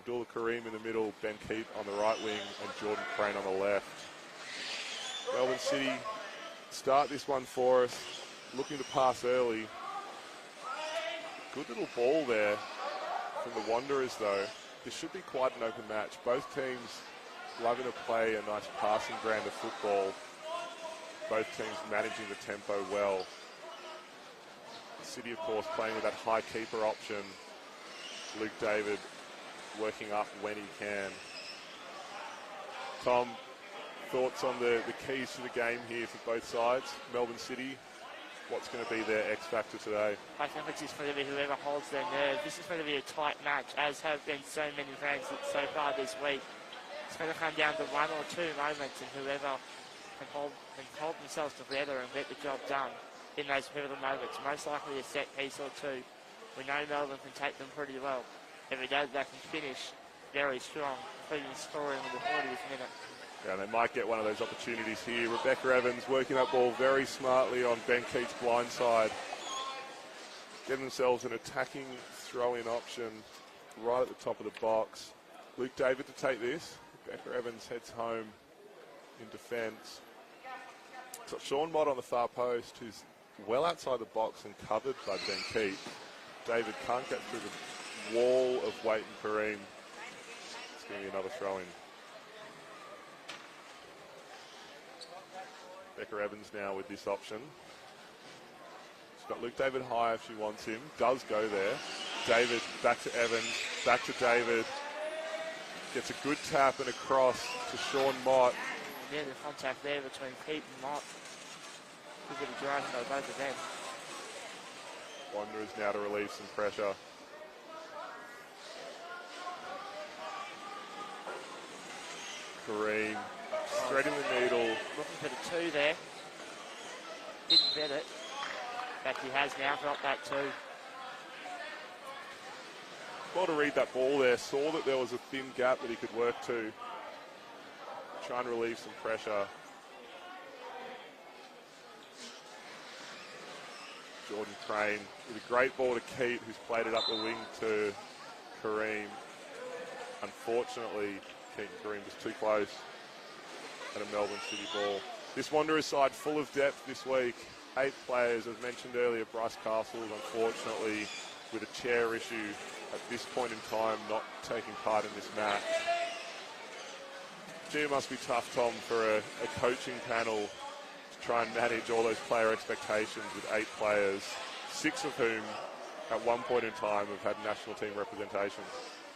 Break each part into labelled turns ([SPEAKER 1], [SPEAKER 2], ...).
[SPEAKER 1] Abdullah Kareem in the middle, Ben Keat on the right wing, and Jordan Crane on the left. Melbourne City start this one for us, looking to pass early. Good little ball there from the Wanderers, though. This should be quite an open match. Both teams loving to play a nice passing brand of football. Both teams managing the tempo well. City, of course, playing with that high keeper option. Luke David working up when he can. Tom, thoughts on the keys to the game here for both sides? Melbourne City, what's going to be their X factor today?
[SPEAKER 2] I think it's just going to be whoever holds their nerve. This is going to be a tight match, as have been so many games so far this week. It's going to come down to one or two moments, and whoever can hold themselves together and get the job done in those pivotal moments. Most likely a set piece or two. We know Melbourne can take them pretty well. Every day they can finish very strong, including scoring in the 40th minute.
[SPEAKER 1] Yeah, they might get one of those opportunities here. Rebecca Evans working that ball very smartly on Ben Keat's blind side. Getting themselves an attacking throw-in option right at the top of the box. Luke David to take this. Rebecca Evans heads home in defence. So Sean Mott on the far post, who's well outside the box and covered by Ben Keat. David can't get through the wall of Waite and Kareem. It's going to be another throw-in. Becca Evans now with this option. She's got Luke David high if she wants him. Does go there. David back to Evans. Back to David. Gets a good tap and a cross to Sean Mott.
[SPEAKER 2] Yeah, the contact there between Keat and Mott. Good bit of driving by both of them.
[SPEAKER 1] Wanderers now to relieve some pressure. Kareem threading the needle.
[SPEAKER 2] Looking for the two there. Didn't get it. In fact, he has now got that two.
[SPEAKER 1] Well to read that ball there. Saw that there was a thin gap that he could work to. Try and relieve some pressure. Jordan Crane with a great ball to Keat, who's played it up the wing to Kareem. Unfortunately, Keat and Kareem was too close at a Melbourne City ball. This Wanderers side full of depth this week. 8 players, as mentioned earlier. Bryce Castles, unfortunately, with a chair issue at this point in time, not taking part in this match. Gee, it must be tough, Tom, for a coaching panel to try and manage all those player expectations with 8 players, 6 of whom at one point in time have had national team representation.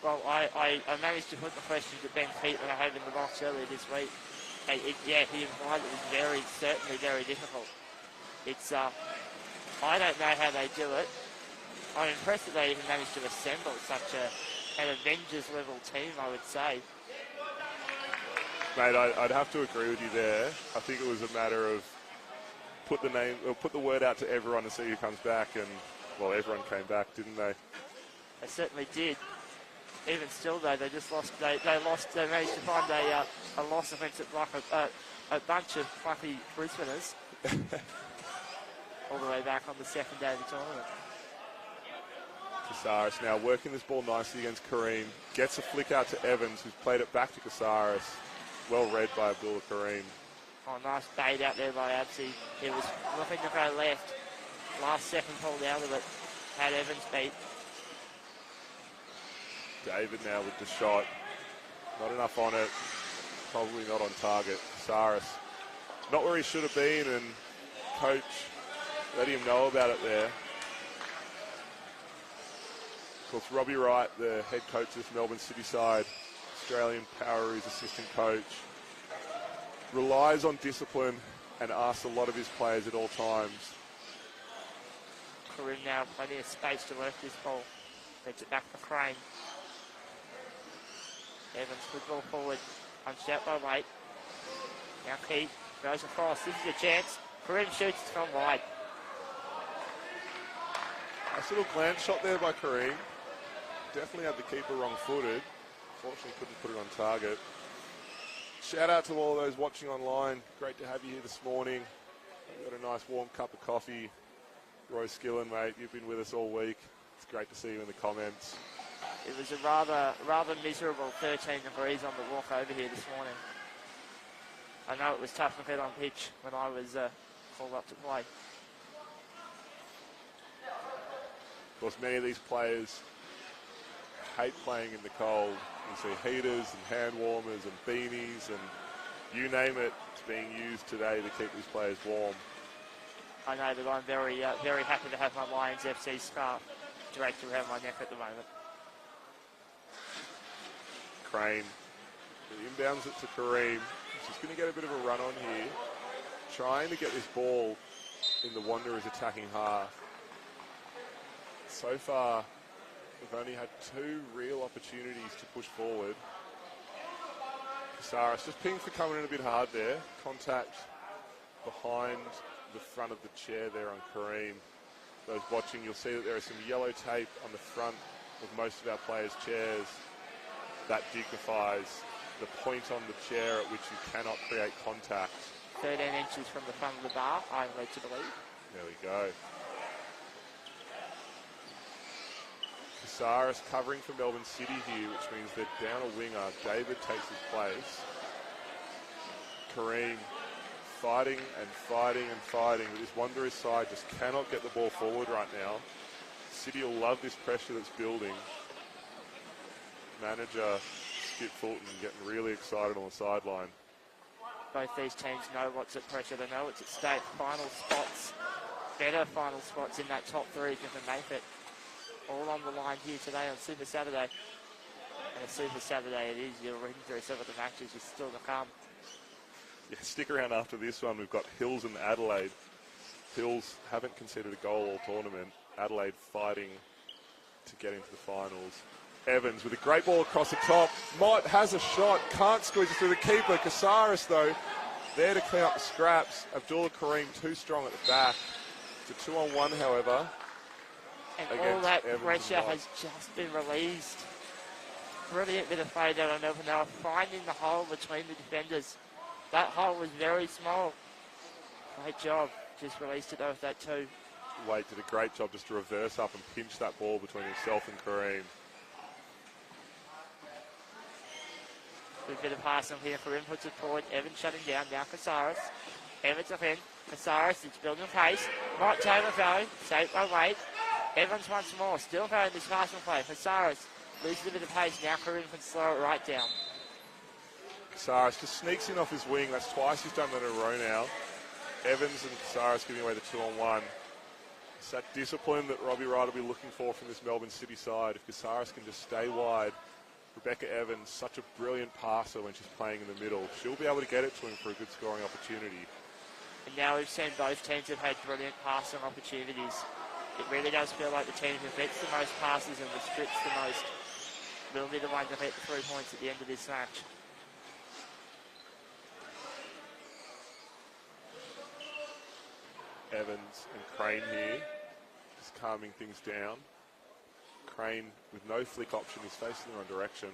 [SPEAKER 2] Well, I managed to put the question to Ben Keat when I had him in the box earlier this week. Yeah, he implied it was certainly very difficult. It's, I don't know how they do it. I'm impressed that they even managed to assemble such an Avengers-level team, I would say.
[SPEAKER 1] Mate, I'd have to agree with you there. I think it was a matter of put the word out to everyone to see who comes back, and well, everyone came back, didn't they?
[SPEAKER 2] They certainly did. Even still, though, they just lost. They managed to find a loss against a bunch of fluffy Brisbaners all the way back on the second day of the tournament.
[SPEAKER 1] Casares now working this ball nicely against Kareem. Gets a flick out to Evans, who's played it back to Casares. Well read by Abdullah Kareem.
[SPEAKER 2] Oh, nice bait out there by Absy. He was looking to go left. Last second pulled out of it. Had Evans beat.
[SPEAKER 1] David now with the shot. Not enough on it. Probably not on target. Casares not where he should have been, and coach let him know about it there. Of course, Robbie Wright, the head coach of this Melbourne City side, Australian Power's assistant coach, relies on discipline and asks a lot of his players at all times.
[SPEAKER 2] Kareem now plenty of space to work this ball. Gets it back to Crane. Evans, good ball forward. Punched out by Waite. Now Keat goes across. This is a chance. Kareem shoots. It's gone wide.
[SPEAKER 1] Nice little glance shot there by Kareem. Definitely had the keeper wrong-footed. Fortunately couldn't put it on target. Shout out to all those watching online. Great to have you here this morning. We've got a nice warm cup of coffee. Roy Skillen, mate, you've been with us all week. It's great to see you in the comments.
[SPEAKER 2] It was a rather miserable 13 degrees on the walk over here this morning. I know it was tough to get on pitch when I was called up to play.
[SPEAKER 1] Of course, many of these players hate playing in the cold. You see heaters and hand warmers and beanies and you name it, it's being used today to keep these players warm.
[SPEAKER 2] I know that I'm very happy to have my Lions FC scarf draped around my neck at the moment.
[SPEAKER 1] Crane inbounds it to Kareem. He's just going to get a bit of a run on here, trying to get this ball in the Wanderers' attacking half. So far, we've only had 2 real opportunities to push forward. Casares just pinged for coming in a bit hard there. Contact behind the front of the chair there on Kareem. Those watching, you'll see that there is some yellow tape on the front of most of our players' chairs. That dignifies the point on the chair at which you cannot create contact.
[SPEAKER 2] 13 inches from the front of the bar, I'm led to believe.
[SPEAKER 1] There we go. Casares covering for Melbourne City here, which means they're down a winger. David takes his place. Kareem fighting and fighting and fighting, but this Wanderers side just cannot get the ball forward right now. City will love this pressure that's building. Manager Skip Fulton getting really excited on the sideline.
[SPEAKER 2] Both these teams know what's at pressure. They know it's at stake. Final spots, better final spots in that top 3 if you can make it. All on the line here today on Super Saturday. And a Super Saturday it is. You're reading through some of the matches is still to come.
[SPEAKER 1] Yeah, stick around after this one. We've got Hills and Adelaide. Hills haven't conceded a goal all tournament. Adelaide fighting to get into the finals. Evans with a great ball across the top. Mott has a shot, can't squeeze it through the keeper. Casares, though, there to clean up the scraps. Abdullah Kareem too strong at the back. It's a 2-on-1, however.
[SPEAKER 2] And all that pressure has just been released. Brilliant bit of play there on Melbourne. They were finding the hole between the defenders. That hole was very small. Great job. Just released it though with that 2.
[SPEAKER 1] Wade did a great job just to reverse up and pinch that ball between himself and Kareem.
[SPEAKER 2] Good bit of passing here. Kareem puts it forward. Evans shutting down. Now Casares. Evans again. Casares is building pace. Might overgo. Saved by Wade. Evans once more. Still going this passing play. Casares loses a bit of pace. Now Kareem can slow it right down.
[SPEAKER 1] Casares just sneaks in off his wing. That's twice he's done that in a row now. Evans and Casares giving away the 2-on-1. It's that discipline that Robbie Wright will be looking for from this Melbourne City side. If Casares can just stay wide. Rebecca Evans, such a brilliant passer when she's playing in the middle. She'll be able to get it to him for a good scoring opportunity.
[SPEAKER 2] And now we've seen both teams have had brilliant passing opportunities. It really does feel like the team who gets the most passes and restricts the most will be the one to hit the 3 points at the end of this match.
[SPEAKER 1] Evans and Crane here, just calming things down. Crane with no flick option is facing the wrong direction.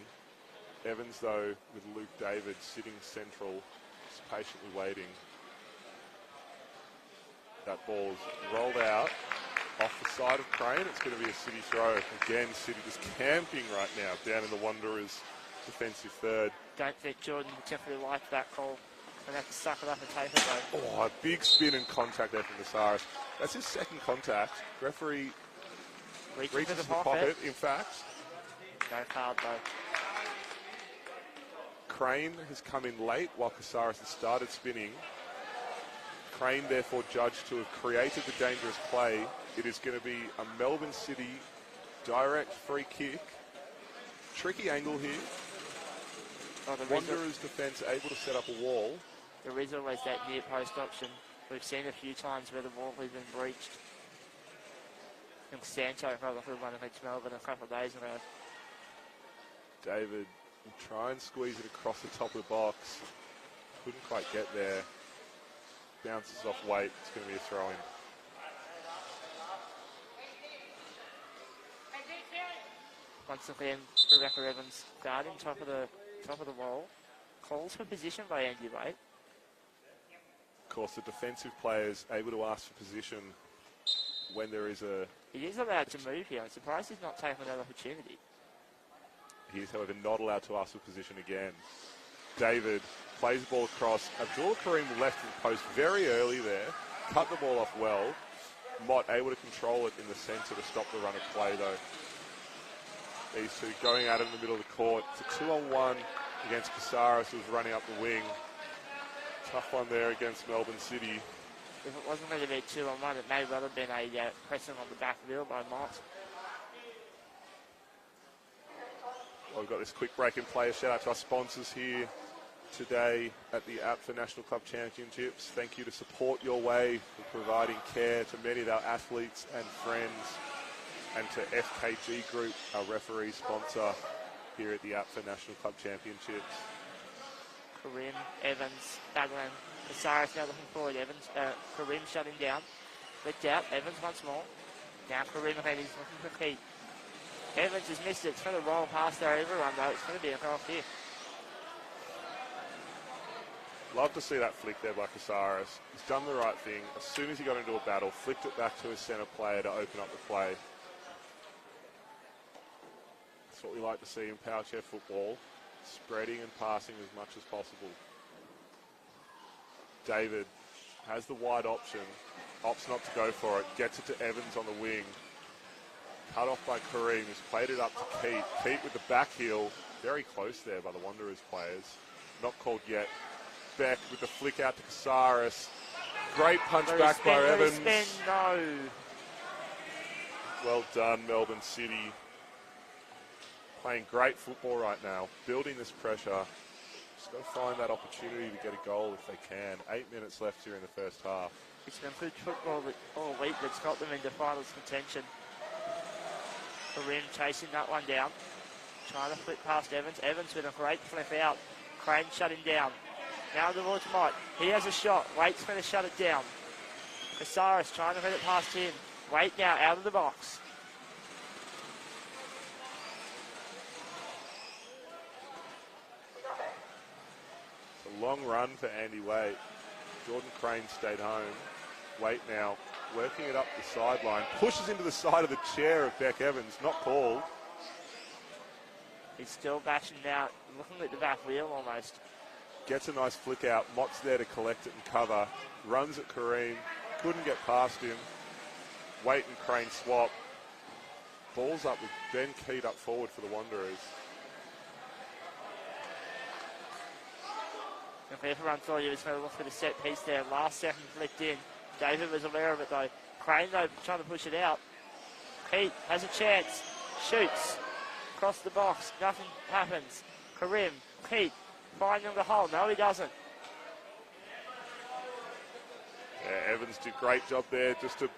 [SPEAKER 1] Evans, though, with Luke David sitting central, just patiently waiting. That ball's rolled out off the side of Crane. It's going to be a City throw. Again, City just camping right now down in the Wanderers' defensive third.
[SPEAKER 2] Don't think Jordan particularly liked that call. And have to suck it up and take it though.
[SPEAKER 1] Oh, a big spin and contact there from Casares. That's his second contact. Referee reaches the pocket, in fact.
[SPEAKER 2] No card though.
[SPEAKER 1] Crane has come in late while Casares has started spinning. Crane therefore judged to have created the dangerous play. It is going to be a Melbourne City direct free kick. Tricky angle here. Wanderers defence able to set up a wall.
[SPEAKER 2] There is always that near post option. We've seen a few times where the wall has been breached. And Sancho probably one against Melbourne a couple of days ago.
[SPEAKER 1] David will try and squeeze it across the top of the box. Couldn't quite get there. Bounces off weight. It's going to be a throw-in.
[SPEAKER 2] Once again, Rebecca Evans guarding top of the wall. Calls for position by Andy Wade.
[SPEAKER 1] Of course, the defensive players able to ask for position when there is a...
[SPEAKER 2] He is allowed to move here. I'm surprised he's not taking that opportunity.
[SPEAKER 1] He is, however, not allowed to ask for position again. David plays the ball across. Abdullah Kareem left the post very early there. Cut the ball off well. Mott able to control it in the centre to stop the run of play, though. These two going at it in the middle of the court. It's a 2-on-1 against Casares, who's running up the wing. Tough one there against Melbourne City.
[SPEAKER 2] If it wasn't going to be 2-on-1, it may well have been a pressing on the back wheel by Mott.
[SPEAKER 1] Well, we've got this quick break in play. A shout out to our sponsors here today at the APFA National Club Championships. Thank you to Support Your Way for providing care to many of our athletes and friends, and to FKG Group, our referee sponsor here at the APFA National Club Championships.
[SPEAKER 2] Kareem, Evans, battling. Casares now looking forward. Evans, Kareem shutting down. Flicked out. Evans once more. Now Kareem again. He's looking for Keith. Evans has missed it. It's going to roll past there everyone, though. It's going to be a goal here.
[SPEAKER 1] Love to see that flick there by Casares. He's done the right thing. As soon as he got into a battle, flicked it back to his centre player to open up the play. That's what we like to see in power chair football. Spreading and passing as much as possible. David has the wide option. Opts not to go for it. Gets it to Evans on the wing. Cut off by Kareem, who's played it up to Keith. Keith with the back heel. Very close there by the Wanderers players. Not called yet. Beck with the flick out to Casares. Great punch back by Evans.
[SPEAKER 2] Spin, no.
[SPEAKER 1] Well done, Melbourne City. Playing great football right now. Building this pressure. Just got to find that opportunity to get a goal if they can. 8 minutes left here in the first half.
[SPEAKER 2] It's been good football all week that's got them into finals contention. Kareem chasing that one down. Trying to flick past Evans. Evans with a great flip out. Crane shutting down. Now the ball to Mott. He has a shot. Waite's going to shut it down. Casares trying to get it past him. Waite now out of the box.
[SPEAKER 1] It's a long run for Andy Waite. Jordan Crane stayed home. Waite now working it up the sideline. Pushes into the side of the chair of Beck Evans. Not called.
[SPEAKER 2] He's still bashing out. Looking at the back wheel almost.
[SPEAKER 1] Gets a nice flick out. Mott's there to collect it and cover. Runs at Kareem. Couldn't get past him. Waite and Crane swap. Ball's up with Ben Keat up forward for the Wanderers.
[SPEAKER 2] If everyone thought he was going to look for the set piece there, last second flicked in. David was aware of it though. Crane though trying to push it out. Keat has a chance. Shoots. Across the box. Nothing happens. Kareem. Keat. Finding the hole. No, he doesn't.
[SPEAKER 1] Yeah, Evans did a great job there just to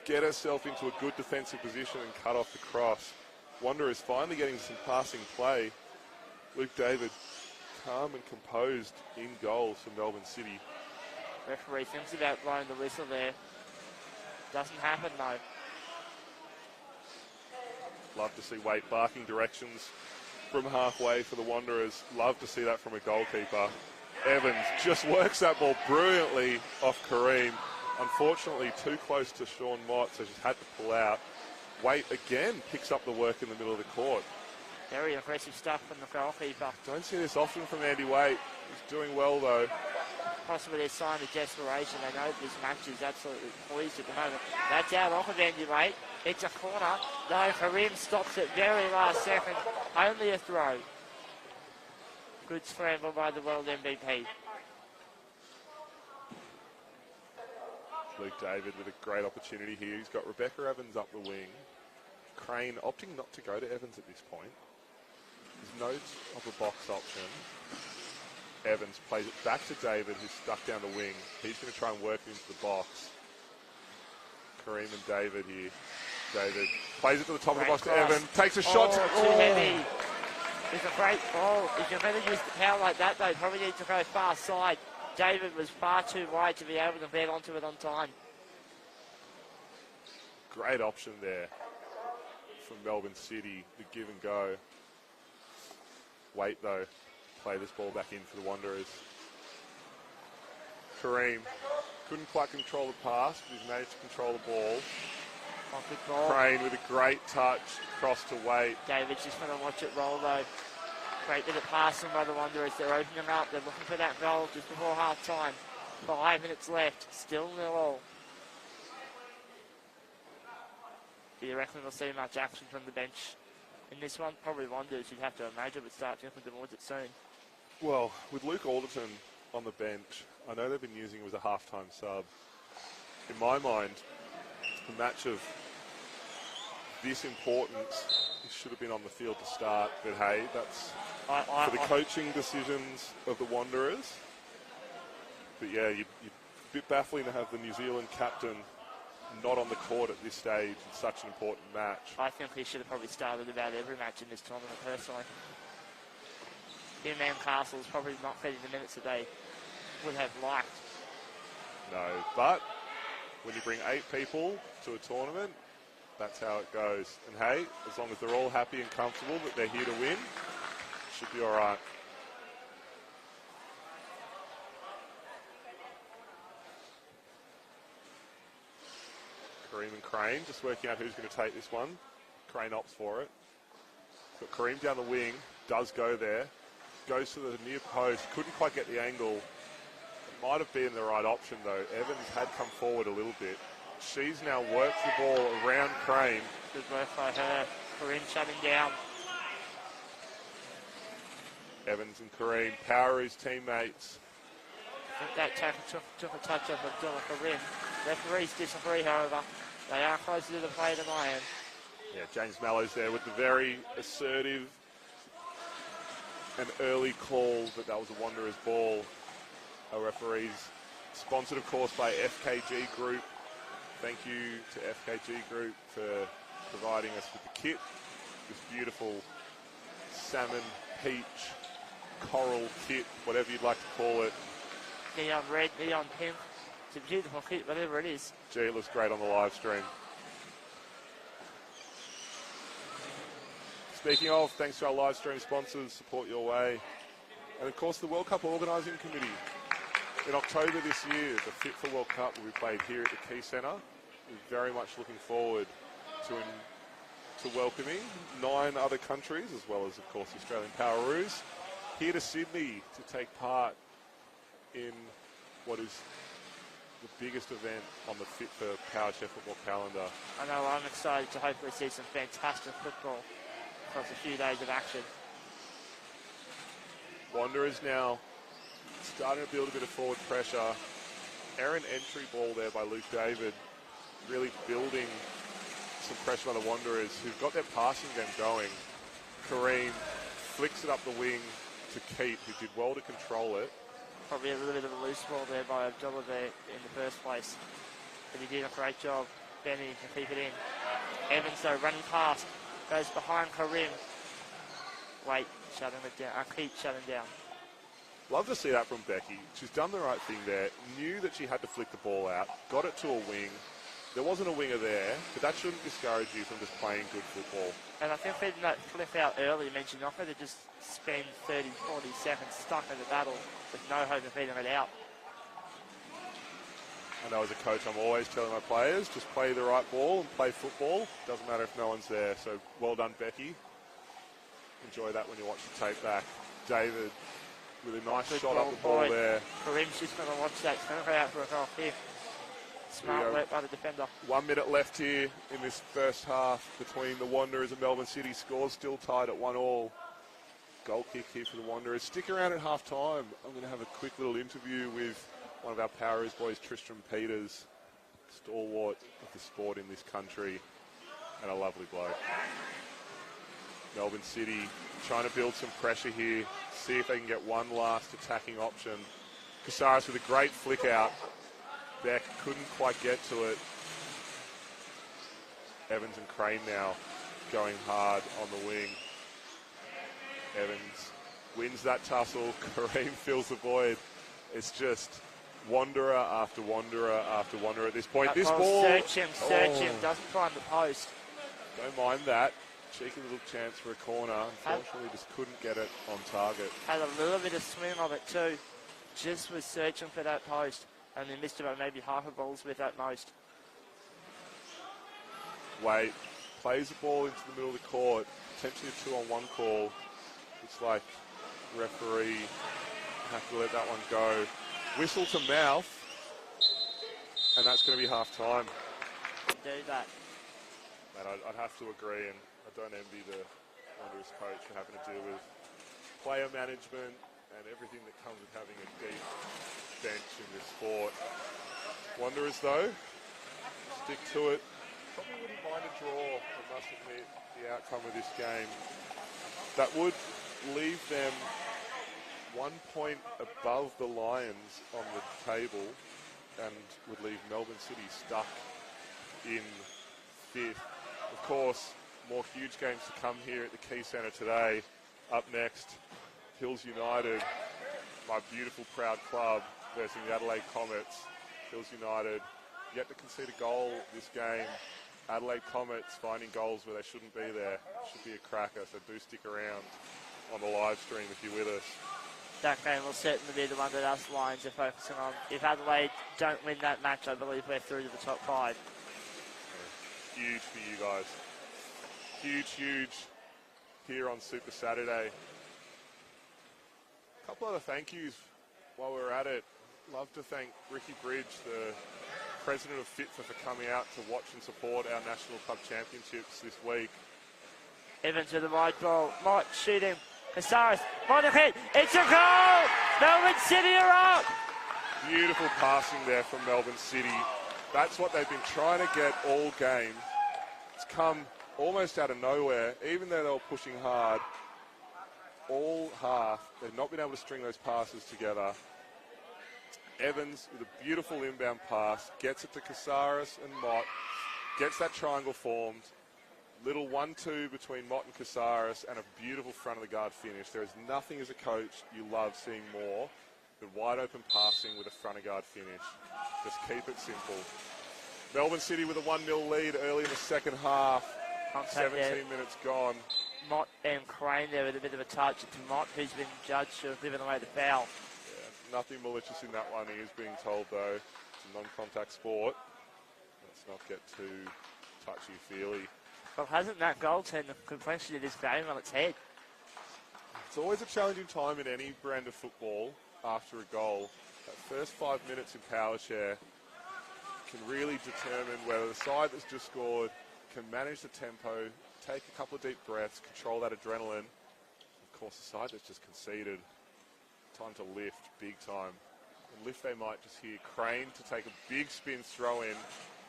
[SPEAKER 1] get herself into a good defensive position and cut off the cross. Wanderers finally getting some passing play. Luke David calm and composed in goals for Melbourne City.
[SPEAKER 2] Referee thinks about blowing the whistle there. Doesn't happen though.
[SPEAKER 1] Love to see Waite barking directions from halfway for the Wanderers. Love to see that from a goalkeeper. Evans just works that ball brilliantly off Kareem. Unfortunately, too close to Sean Mott, so she's had to pull out. Waite again picks up the work in the middle of the court.
[SPEAKER 2] Very aggressive stuff from the goalkeeper.
[SPEAKER 1] Don't see this often from Andy Waite. He's doing well though.
[SPEAKER 2] Possibly a sign of desperation. They know this match is absolutely poised at the moment. That's out off of Andy Waite. It's a corner. No, Kareem stops it very last second. Only a throw. Good scramble by the world MVP.
[SPEAKER 1] Luke David with a great opportunity here. He's got Rebecca Evans up the wing. Crane opting not to go to Evans at this point. There's no of a box option. Evans plays it back to David, who's stuck down the wing. He's going to try and work it into the box. Kareem and David here. David plays it to the top of the box to Evan. Takes a shot.
[SPEAKER 2] Too heavy. It's a great ball. If you're going to use the power like that, though, you probably need to go far side. David was far too wide to be able to get onto it on time.
[SPEAKER 1] Great option there from Melbourne City, the give and go. Waite, though, play this ball back in for the Wanderers. Kareem couldn't quite control the pass, but he's managed to control the ball.
[SPEAKER 2] Oh, good ball.
[SPEAKER 1] Crane with a great touch, cross to Waite.
[SPEAKER 2] David's just going to watch it roll though. Great bit of passing by the Wanderers. They're opening up. They're looking for that goal just before half time. 5 minutes left. Still 0-0. Do you reckon we'll see much action from the bench in this one? Probably Wanderers, you'd have to imagine, would start jumping towards it soon.
[SPEAKER 1] Well, with Luke Alderton on the bench, I know they've been using him as a half-time sub. In my mind, a match of this importance, he should have been on the field to start. But hey, that's for the coaching decisions of the Wanderers. But yeah, you're a bit baffling to have the New Zealand captain not on the court at this stage in such an important match.
[SPEAKER 2] I think he should have probably started about every match in this tournament, personally. Him and Castle's probably not getting the minutes that they would have liked.
[SPEAKER 1] No, but when you bring 8 people to a tournament, that's how it goes. And hey, as long as they're all happy and comfortable that they're here to win, should be all right. Kareem and Crane just working out who's going to take this one. Crane opts for it. But Kareem down the wing, does go there. Goes to the near post, couldn't quite get the angle. It might have been the right option though. Evans had come forward a little bit. She's now worked the ball around Crane.
[SPEAKER 2] Good work by her. Kareem shutting down.
[SPEAKER 1] Evans and Kareem power his teammates.
[SPEAKER 2] I think that tackle took a touch off Abdullah Kareem. Referees disagree, however. They are closer to the play than I am.
[SPEAKER 1] Yeah, James Mallows there with the very assertive and early call that was a Wanderers ball. Our referees, sponsored of course by FKG Group. Thank you to FKG Group for providing us with the kit. This beautiful salmon, peach, coral kit, whatever you'd like to call it.
[SPEAKER 2] Neon red, neon pink. It's a beautiful kit, whatever it is.
[SPEAKER 1] Gee, it looks great on the live stream. Speaking of, thanks to our live stream sponsors, support your way. And of course the World Cup Organising Committee. In October this year, the Fit for World Cup will be played here at the Key Centre. We're very much looking forward to welcoming 9 other countries, as well as, of course, the Australian Poweroos, here to Sydney to take part in what is the biggest event on the Fit for Powershare football calendar.
[SPEAKER 2] I know, I'm excited to hopefully see some fantastic football across a few days of action.
[SPEAKER 1] Wanderers now starting to build a bit of forward pressure. Errant entry ball there by Luke David, really building some pressure on the Wanderers, who've got their passing game going. Kareem flicks it up the wing to Keith, who did well to control it.
[SPEAKER 2] Probably a little bit of a loose ball there by Abdullah there in the first place. But he did a great job, Benny, to keep it in. Evans, though, running past, goes behind Kareem. Wait, shutting it down. Keith shutting down.
[SPEAKER 1] Love to see that from Becky. She's done the right thing there. Knew that she had to flick the ball out. Got it to a wing. There wasn't a winger there, but that shouldn't discourage you from just playing good football.
[SPEAKER 2] And I think feeding that flick out early means you're not going to just spend 30, 40 seconds stuck in the battle with no hope of feeding it out.
[SPEAKER 1] I know as a coach, I'm always telling my players, just play the right ball and play football. Doesn't matter if no one's there. So well done, Becky. Enjoy that when you watch the tape back. David with a nice shot up the ball there.
[SPEAKER 2] Kareem's just going to watch that. It's going to go out for a goal here. Smart work by the defender.
[SPEAKER 1] 1 minute left here in this first half between the Wanderers and Melbourne City. Scores still tied at 1-1. Goal kick here for the Wanderers. Stick around at half time. I'm going to have a quick little interview with one of our Powerhouse boys, Tristram Peters, stalwart of the sport in this country, and a lovely bloke. Melbourne City trying to build some pressure here, see if they can get one last attacking option. Casares with a great flick out. Beck couldn't quite get to it. Evans and Crane now going hard on the wing. Evans wins that tussle. Kareem fills the void. It's just Wanderer after Wanderer after Wanderer at this point. This ball...
[SPEAKER 2] Search him, doesn't find the post.
[SPEAKER 1] Don't mind that. Cheeky little chance for a corner. Unfortunately, just couldn't get it on target.
[SPEAKER 2] Had a little bit of swing of it too. Just was searching for that post. And they missed about maybe half a balls with at most.
[SPEAKER 1] wait, plays the ball into the middle of the court, potentially a 2-on-1 call. Looks like referee have to let that one go. Whistle to mouth, and that's going to be half time.
[SPEAKER 2] Do that.
[SPEAKER 1] And I'd have to agree, and I don't envy the Wanderers coach for having to deal with player management and everything that comes with having a deep bench in this sport. Wanderers, though, stick to it. Probably wouldn't mind a draw, I must admit, the outcome of this game. That would leave them 1 point above the Lions on the table and would leave Melbourne City stuck in 5th. Of course, more huge games to come here at the Key Centre today. Up next, Hills United, my beautiful proud club, versus the Adelaide Comets. Hills United yet to concede a goal this game. Adelaide Comets finding goals where they shouldn't be there. Should be a cracker, so do stick around on the live stream if you're with us.
[SPEAKER 2] That game will certainly be the one that us Lions are focusing on. If Adelaide don't win that match, I believe we're through to the top 5.
[SPEAKER 1] Yeah, huge for you guys. Huge here on Super Saturday. A couple other thank yous while we're at it. Love to thank Ricky Bridge, the president of FITFA, for coming out to watch and support our National Club Championships this week.
[SPEAKER 2] Evans with the wide ball. Mott shooting. Casares. Mott ahead. It's a goal! Melbourne City are up!
[SPEAKER 1] Beautiful passing there from Melbourne City. That's what they've been trying to get all game. It's come almost out of nowhere, even though they were pushing hard. All half, they've not been able to string those passes together. Evans with a beautiful inbound pass, gets it to Casares and Mott, gets that triangle formed. Little 1-2 between Mott and Casares, and a beautiful front of the guard finish. There is nothing as a coach you love seeing more than wide open passing with a front of guard finish. Just keep it simple. Melbourne City with a 1-0 lead early in the second half. 17 minutes gone.
[SPEAKER 2] Mott and Crane there with a bit of a touch to Mott, who's been judged to have given away the foul.
[SPEAKER 1] Yeah, nothing malicious in that one. He is being told, though, it's a non-contact sport. Let's not get too touchy-feely.
[SPEAKER 2] Well, hasn't that goal turned the complexity of this game on its head?
[SPEAKER 1] It's always a challenging time in any brand of football after a goal. That first 5 minutes in power share can really determine whether the side that's just scored can manage the tempo, take a couple of deep breaths, control that adrenaline. Of course, the side that's just conceded, time to lift big time. And lift they might just hear. Crane to take a big spin throw in,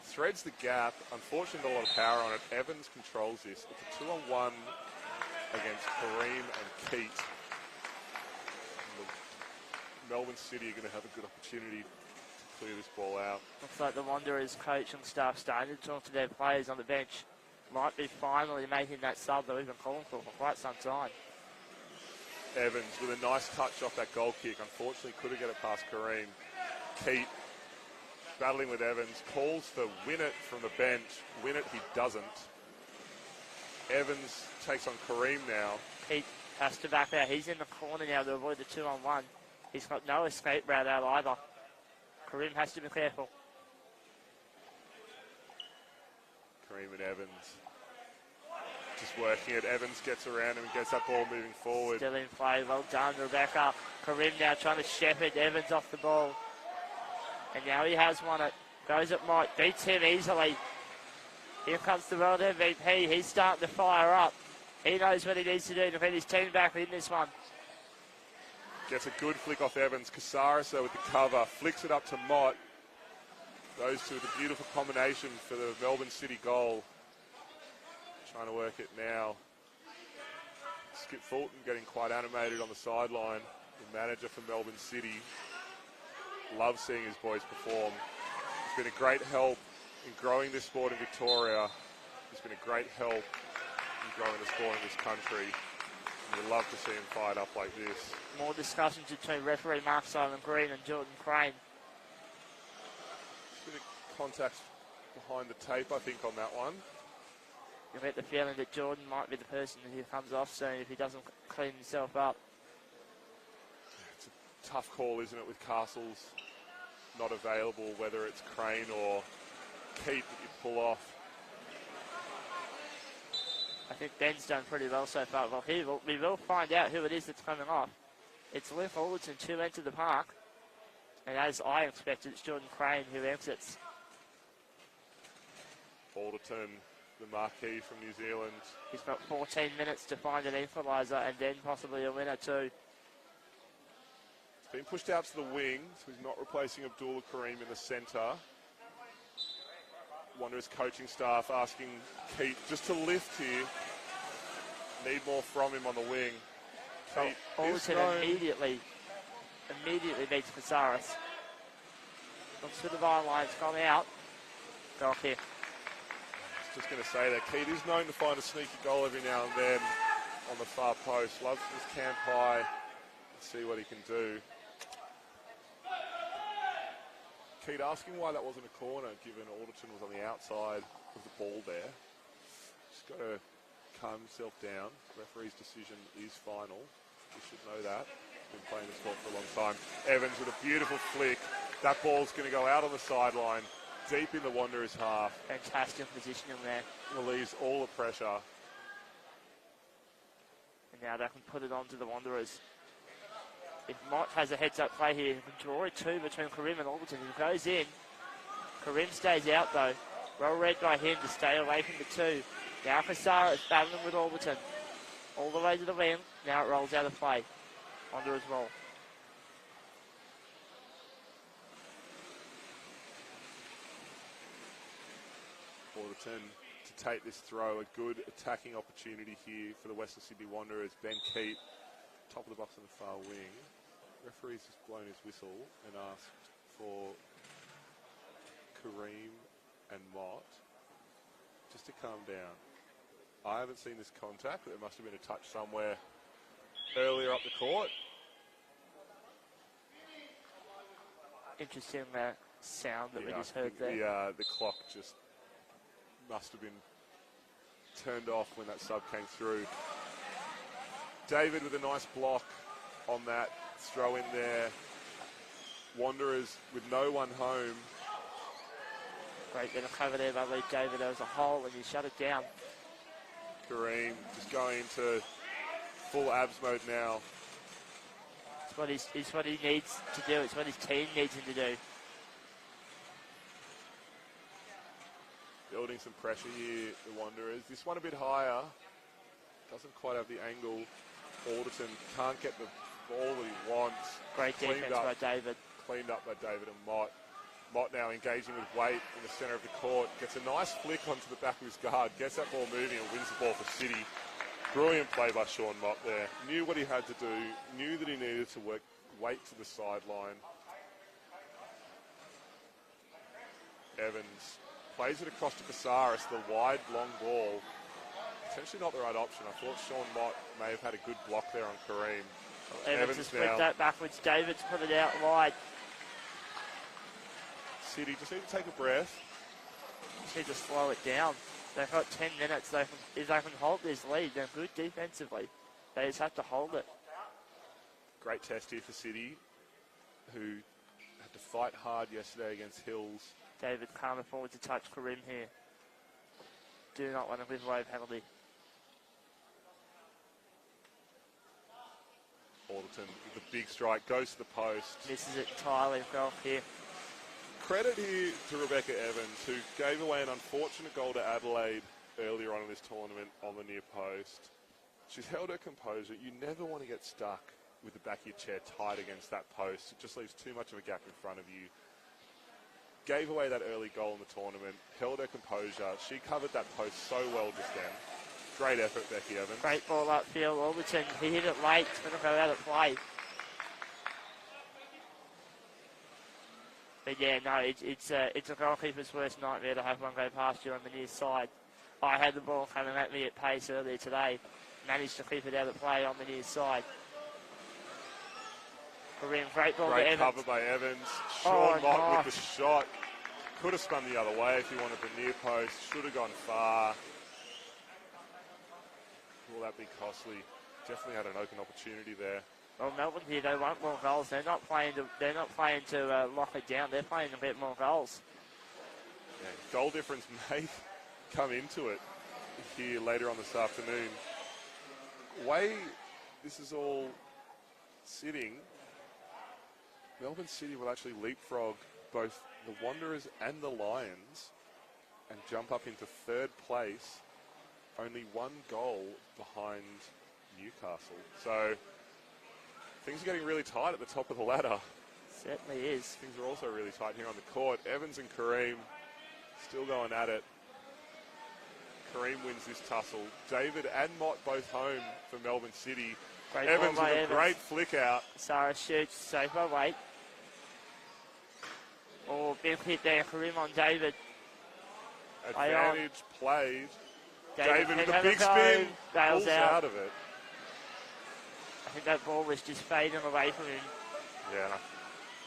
[SPEAKER 1] threads the gap. Unfortunately, not a lot of power on it. Evans controls this. It's a 2-on-1 against Kareem and Keat. And Melbourne City are going to have a good opportunity to clear this ball out.
[SPEAKER 2] Looks like the Wanderers coaching staff starting to talk to their players on the bench. Might be finally making that sub that we've been calling for quite some time.
[SPEAKER 1] Evans with a nice touch off that goal kick. Unfortunately, couldn't get it past Kareem. Keat battling with Evans, calls for Winnett from the bench. Winnett, he doesn't. Evans takes on Kareem now.
[SPEAKER 2] Keat has to back out. He's in the corner now to avoid the 2-on-1. He's got no escape route out either. Kareem has to be careful.
[SPEAKER 1] Kareem and Evans just working it. Evans gets around him and gets that ball moving forward.
[SPEAKER 2] Still in play. Well done, Rebecca. Kareem now trying to shepherd Evans off the ball. And now he has won it. Goes at Mike. Beats him easily. Here comes the world MVP. He's starting to fire up. He knows what he needs to do to get his team back in this one.
[SPEAKER 1] Gets a good flick off Evans. Casares with the cover. Flicks it up to Mott. Those two with a beautiful combination for the Melbourne City goal. Trying to work it now. Skip Fulton getting quite animated on the sideline. The manager for Melbourne City. Loves seeing his boys perform. He's been a great help in growing this sport in Victoria. He's been a great help in growing the sport in this country. And we love to see him fired up like this.
[SPEAKER 2] More discussions between referee Mark Simon Green and Jordan Crane.
[SPEAKER 1] Bit of contact behind the tape, I think, on that one.
[SPEAKER 2] You get the feeling that Jordan might be the person who comes off soon if he doesn't clean himself up.
[SPEAKER 1] It's a tough call, isn't it, with Castles not available, whether it's Crane or Keat that you pull off.
[SPEAKER 2] I think Ben's done pretty well so far. Well, we will find out who it is that's coming off. It's Luke Alderton to enter the park. And as I expected, it's Jordan Crane who exits.
[SPEAKER 1] Alderton, the marquee from New Zealand.
[SPEAKER 2] He's got 14 minutes to find an equaliser and then possibly a winner too.
[SPEAKER 1] He's been pushed out to the wing, so he's not replacing Abdullah Kareem in the centre. Wanderers coaching staff asking Keith just to lift here. Need more from him on the wing.
[SPEAKER 2] Alderton immediately beats Casares. Looks for the byline, it's gone out. Goal kick.
[SPEAKER 1] Just going to say that Keith is known to find a sneaky goal every now and then on the far post. Loves his camp high. Let's see what he can do. Keith asking why that wasn't a corner, given Alderton was on the outside of the ball there. Just got to calm himself down. Referee's decision is final. You should know that. Been playing the sport for a long time. Evans with a beautiful flick. That ball's going to go out on the sideline, deep in the Wanderers' half.
[SPEAKER 2] Fantastic positioning there.
[SPEAKER 1] Relieves all the pressure.
[SPEAKER 2] And now they can put it on to the Wanderers. If Mott has a heads-up play here, he can draw a 2 between Karim and Alderton. He goes in. Karim stays out, though. Well read by him to stay away from the 2. Now Casares battling with Alderton. All the way to the wing. Now it rolls out of play. Wanderers roll.
[SPEAKER 1] Alderton to take this throw. A good attacking opportunity here for the Western Sydney Wanderers. Ben Keat, top of the box on the far wing. Referee's just blown his whistle and asked for Kareem and Mott just to calm down. I haven't seen this contact, but there must have been a touch somewhere earlier up the court.
[SPEAKER 2] Interesting sound that we just heard there.
[SPEAKER 1] The clock just must have been turned off when that sub came through. David with a nice block on that throw in there. Wanderers with no one home.
[SPEAKER 2] Great bit of cover there by Luke David. There was a hole and he shut it down.
[SPEAKER 1] Kareem just going into full abs mode now.
[SPEAKER 2] It's what he needs to do. It's what his team needs him to do.
[SPEAKER 1] Building some pressure here, the Wanderers. This one a bit higher. Doesn't quite have the angle. Alderton can't get the ball that he wants.
[SPEAKER 2] Great defense by David.
[SPEAKER 1] Cleaned up by David and Mott. Mott now engaging with weight in the centre of the court. Gets a nice flick onto the back of his guard. Gets that ball moving and wins the ball for City. Brilliant play by Sean Mott there. Knew what he had to do. Knew that he needed to work weight to the sideline. Evans plays it across to Casares. The wide, long ball. Potentially not the right option. I thought Sean Mott may have had a good block there on Kareem.
[SPEAKER 2] Evans has flicked that backwards. David's put it out wide.
[SPEAKER 1] City just need to take a breath.
[SPEAKER 2] Just need to slow it down. They've got 10 minutes. If they can hold this lead, they're good defensively. They just have to hold it.
[SPEAKER 1] Great test here for City, who had to fight hard yesterday against Hills.
[SPEAKER 2] David can't afford to touch Karim here. Do not want to give away a penalty.
[SPEAKER 1] Alderton with the big strike, goes to the post.
[SPEAKER 2] Misses it entirely. Goal here.
[SPEAKER 1] Credit here to Rebecca Evans, who gave away an unfortunate goal to Adelaide earlier on in this tournament on the near post. She's held her composure. You never want to get stuck with the back of your chair tight against that post. It just leaves too much of a gap in front of you. Gave away that early goal in the tournament, held her composure. She covered that post so well just then. Great effort, Becky Evans. Great
[SPEAKER 2] ball upfield. Alderton, he hit it late. It's going to go out of play. But yeah, no, it's a goalkeeper's worst nightmare to have one go past you on the near side. I had the ball coming at me at pace earlier today. Managed to keep it out of play on the near side. Kareem, great ball to Evans.
[SPEAKER 1] Great cover by Evans. Sean Mott with the shot. Could have spun the other way if he wanted the near post. Should have gone far. Will that be costly? Definitely had an open opportunity there.
[SPEAKER 2] Well, Melbourne here, they want more goals. They're not playing to lock it down. They're playing to get more goals.
[SPEAKER 1] Yeah, goal difference may come into it. here later on this afternoon. Way this is all sitting, Melbourne City will actually leapfrog both the Wanderers and the Lions and jump up into third place, only one goal behind Newcastle. So things are getting really tight at the top of the ladder.
[SPEAKER 2] Certainly is.
[SPEAKER 1] Things are also really tight here on the court. Evans and Kareem still going at it. Kareem wins this tussle. David and Mott both home for Melbourne City.
[SPEAKER 2] Great
[SPEAKER 1] Evans
[SPEAKER 2] ball by
[SPEAKER 1] with a
[SPEAKER 2] Evans.
[SPEAKER 1] great flick out.
[SPEAKER 2] Sarah shoots, so by weight. Oh, big hit there. Kareem on David.
[SPEAKER 1] Advantage played.
[SPEAKER 2] David
[SPEAKER 1] with
[SPEAKER 2] can
[SPEAKER 1] a big
[SPEAKER 2] have a
[SPEAKER 1] spin.
[SPEAKER 2] go. Bails
[SPEAKER 1] Pulls
[SPEAKER 2] out.
[SPEAKER 1] out of it.
[SPEAKER 2] I think that ball was just fading away from him.
[SPEAKER 1] Yeah, and I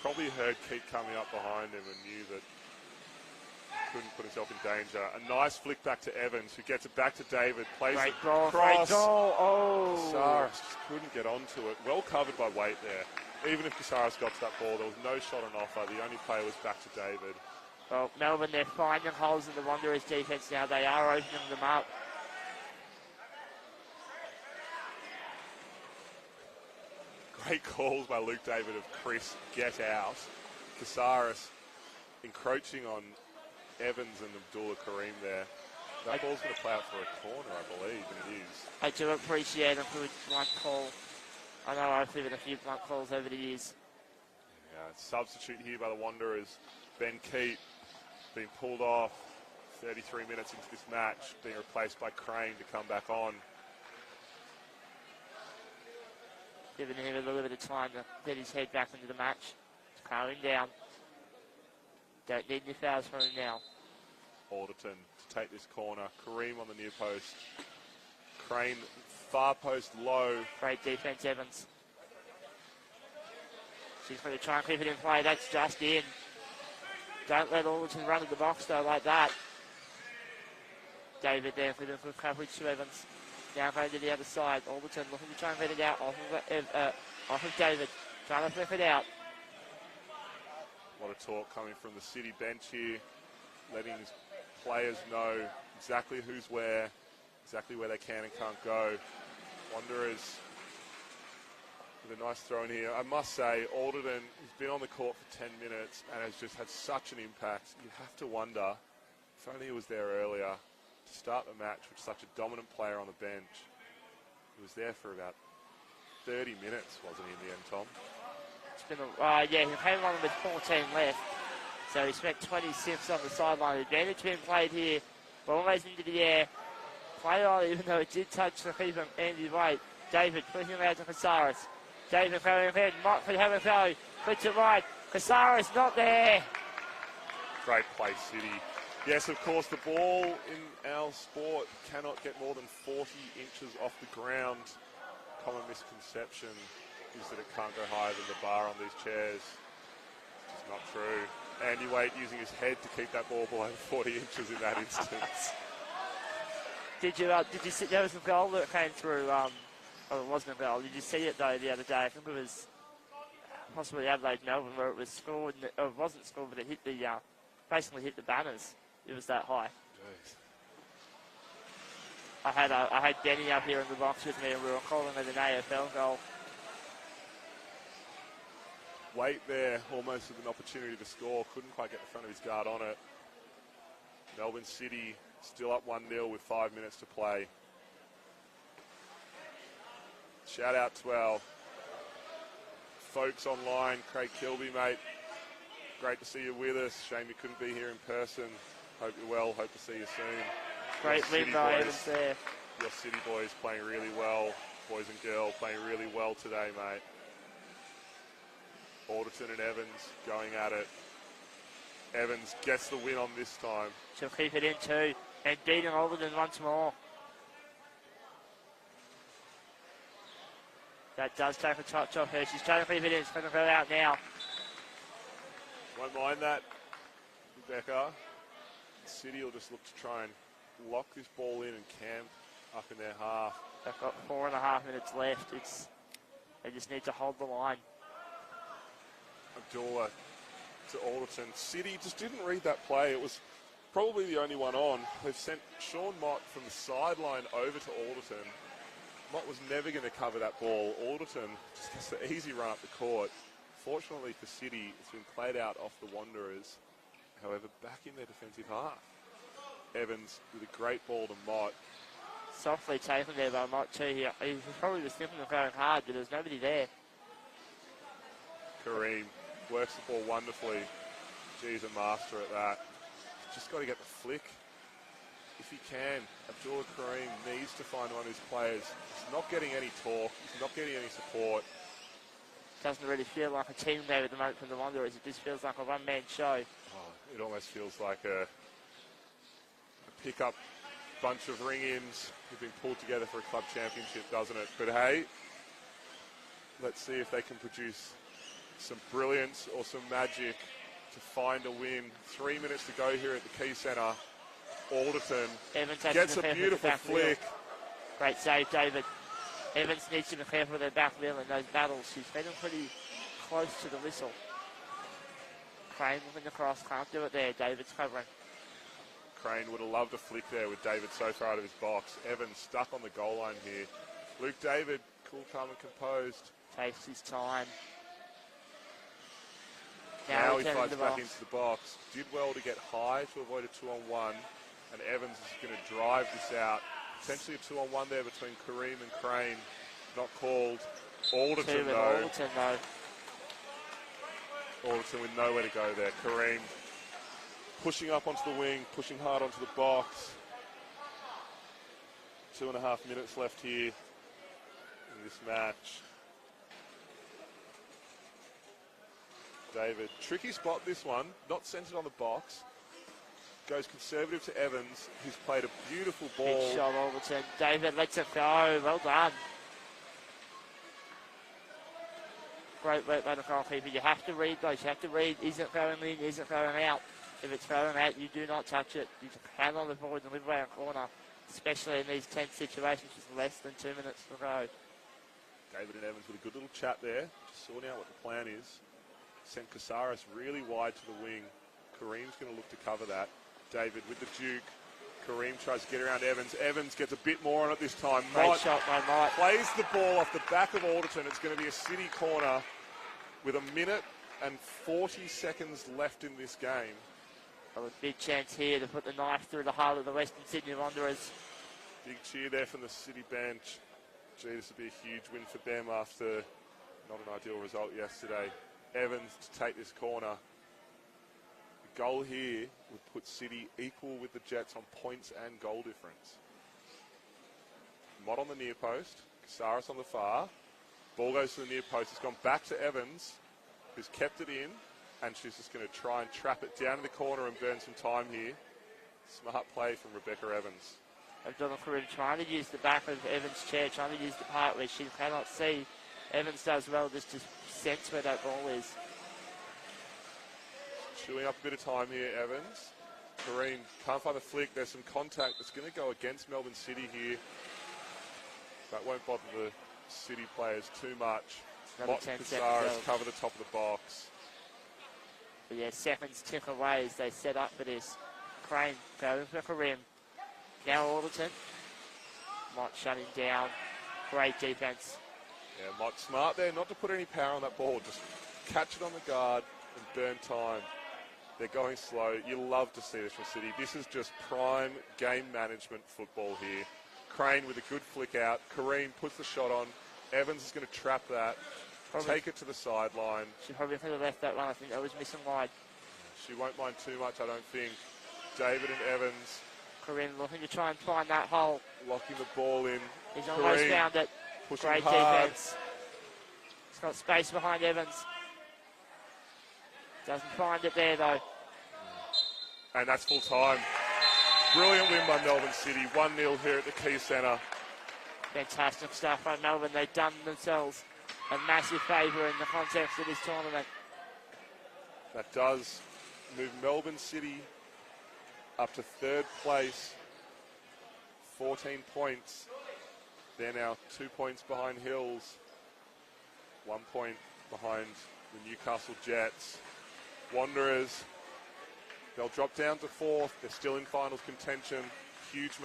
[SPEAKER 1] probably heard Keith coming up behind him and knew that he couldn't put himself in danger. A nice flick back to Evans, who gets it back to David. Plays
[SPEAKER 2] Great
[SPEAKER 1] it
[SPEAKER 2] goal,
[SPEAKER 1] cross.
[SPEAKER 2] great goal. Oh.
[SPEAKER 1] Casares just couldn't get onto it. Well covered by Waite there. Even if Casares got to that ball, there was no shot on offer. The only play was back to David.
[SPEAKER 2] Well, Melbourne, they're finding holes in the Wanderers' defence now. They are opening them up.
[SPEAKER 1] Great calls by Luke David of Chris, get out. Casares encroaching on Evans and Abdullah Kareem there. That ball's going to play out for a corner, I believe, and it is.
[SPEAKER 2] I do appreciate a good blunt call. I know I've given a few blunt calls over the years.
[SPEAKER 1] Yeah, substitute here by the Wanderers. Ben Keat being pulled off 33 minutes into this match, being replaced by Crane to come back on.
[SPEAKER 2] Giving him a little bit of time to get his head back into the match. Calming down. Don't need any fouls from him now.
[SPEAKER 1] Alderton to take this corner. Kareem on the near post. Crane far post low.
[SPEAKER 2] Great defence, Evans. She's going to try and keep it in play. That's just in. Don't let Alderton run to the box though like that. David there for the good coverage to Evans. Now going to the other side. Alderton looking to try and get it out off of David. Trying to flip it out.
[SPEAKER 1] A lot of talk coming from the City bench here, letting his players know exactly who's where, exactly where they can and can't go. Wanderers with a nice throw in here. I must say, Alderton has been on the court for 10 minutes and has just had such an impact. You have to wonder, if only he was there earlier to start the match with such a dominant player on the bench. He was there for about 30 minutes, wasn't he, in the end, Tom?
[SPEAKER 2] It's been yeah, he came on with 14 left. So he spent 26 on the sideline. Advantage being played here. Ball goes into the air. Play on, even though it did touch the keeper, Andy White. David pushing him out to Casares. David going ahead. Mott could have a go. Puts it right. Casares not there.
[SPEAKER 1] Great play, City. Yes, of course, the ball in our sport cannot get more than 40 inches off the ground. Common misconception is that it can't go higher than the bar on these chairs. It's just not true. Andy Waite using his head to keep that ball below 40 inches in that instance.
[SPEAKER 2] Did you see there was a goal that came through? Oh, it wasn't a goal. Did you see it though the other day? I think it was possibly Adelaide Melbourne where it was scored. It wasn't scored, but it hit the basically hit the banners. It was that high.
[SPEAKER 1] Jeez.
[SPEAKER 2] I had Denny up here in the box with me, and we were calling it an AFL goal.
[SPEAKER 1] Waite there, almost with an opportunity to score. Couldn't quite get the front of his guard on it. Melbourne City still up 1-0 with 5 minutes to play. Shout out to our folks online. Craig Kilby, mate. Great to see you with us. Shame you couldn't be here in person. Hope you're well. Hope to see you soon.
[SPEAKER 2] Great win by Evans there.
[SPEAKER 1] Your City boys playing really well. Boys and girls playing really well today, mate. Alderton and Evans going at it. Evans gets the win on this time.
[SPEAKER 2] She'll keep it in too. And beating Alderton once more. That does take a touch off her. She's trying to keep it in. It's going to go out now.
[SPEAKER 1] Won't mind that, Rebecca. City will just look to try and lock this ball in and camp up in their half.
[SPEAKER 2] They've got 4.5 minutes left. They just need to hold the line.
[SPEAKER 1] Abdullah to Alderton. City just didn't read that play. It was probably the only one on. They've sent Sean Mott from the sideline over to Alderton. Mott was never going to cover that ball. Alderton just has an easy run up the court. Fortunately for City, it's been played out off the Wanderers. However, back in their defensive half. Evans with a great ball to Mott.
[SPEAKER 2] Softly taken there by Mott too. He probably was thinking of going hard, but there was nobody there.
[SPEAKER 1] Kareem works the ball wonderfully. He's a master at that. Just got to get the flick. If he can, Abdullah Kareem needs to find one of his players. He's not getting any talk. He's not getting any support.
[SPEAKER 2] Doesn't really feel like a team there at the moment from the Wanderers. It just feels like a one-man show.
[SPEAKER 1] Oh, it almost feels like a pick-up bunch of ring-ins who've been pulled together for a club championship, doesn't it? But hey, let's see if they can produce some brilliance or some magic to find a win. 3 minutes to go here at the Key Centre. Alderton gets a beautiful flick.
[SPEAKER 2] Great save, David. Evans needs to be careful with their back wheel in those battles. She's been pretty close to the whistle. Crane looking across, can't do it there. David's covering.
[SPEAKER 1] Crane would have loved a flick there with David so far out of his box. Evans stuck on the goal line here. Luke David, cool, calm and composed.
[SPEAKER 2] Takes his time.
[SPEAKER 1] Now he fights back into the box. Did well to get high to avoid a 2-on-1. And Evans is going to drive this out. Potentially a 2-on-1 there between Kareem and Crane. Not called. Alderton though. Alderton with nowhere to go there. Kareem pushing up onto the wing, pushing hard onto the box. 2.5 minutes left here in this match. David, tricky spot this one, not centred on the box. Goes conservative to Evans, who's played a beautiful ball.
[SPEAKER 2] Big shot, Alderton. David lets it go. Well done. Great work by the goalkeeper. You have to read those. You have to read, is it going in, is it going out? If it's going out, you do not touch it. You cannot avoid the midway corner, especially in these tense situations with less than 2 minutes to go.
[SPEAKER 1] David and Evans with a good little chat there, just sorting out what the plan is. Sent Casares really wide to the wing. Kareem's going to look to cover that. David with the Duke. Kareem tries to get around Evans. Evans gets a bit more on it this time.
[SPEAKER 2] Great shot by Mott.
[SPEAKER 1] Plays the ball off the back of Alderton. It's going to be a City corner with 1 minute and 40 seconds left in this game.
[SPEAKER 2] Well, a big chance here to put the knife through the heart of the Western Sydney Wanderers.
[SPEAKER 1] Big cheer there from the City bench. Gee, this would be a huge win for them after not an ideal result yesterday. Evans to take this corner. The goal here would put City equal with the Jets on points and goal difference. Mott on the near post. Casares on the far. Ball goes to the near post. It's gone back to Evans, who's kept it in. And she's just going to try and trap it down in the corner and burn some time here. Smart play from Rebecca Evans.
[SPEAKER 2] Abdullah Kareem trying to use the back of Evans' chair, trying to use the part where she cannot see. Evans does well just to sense where that ball is.
[SPEAKER 1] Chewing up a bit of time here, Evans. Kareem can't find the flick. There's some contact that's going to go against Melbourne City here. That won't bother the City players too much. Mott and Casares cover the top of the box.
[SPEAKER 2] But yeah, seconds tick away as they set up for this. Crane going for Kareem. Now Alderton. Mott shutting down. Great defence.
[SPEAKER 1] Yeah, Mott smart there, not to put any power on that ball. Just catch it on the guard and burn time. They're going slow. You love to see this from City. This is just prime game management football here. Crane with a good flick out. Kareem puts the shot on. Evans is going to trap that. Take it to the sideline.
[SPEAKER 2] She probably could have left that one. I think that was missing wide.
[SPEAKER 1] She won't mind too much, I don't think. David and Evans.
[SPEAKER 2] Kareem looking to try and find that hole.
[SPEAKER 1] Locking the ball in.
[SPEAKER 2] He's almost found it. Great defense. He's got space behind Evans. Doesn't find it there though.
[SPEAKER 1] And that's full time. Brilliant win by Melbourne City. 1-0 here at the Key Centre.
[SPEAKER 2] Fantastic stuff by Melbourne. They've done themselves a massive favour in the context of this tournament.
[SPEAKER 1] That does move Melbourne City up to third place. 14 points. They're now 2 points behind Hills. 1 point behind the Newcastle Jets. Wanderers They'll drop down to fourth. They're still in finals contention. Huge match.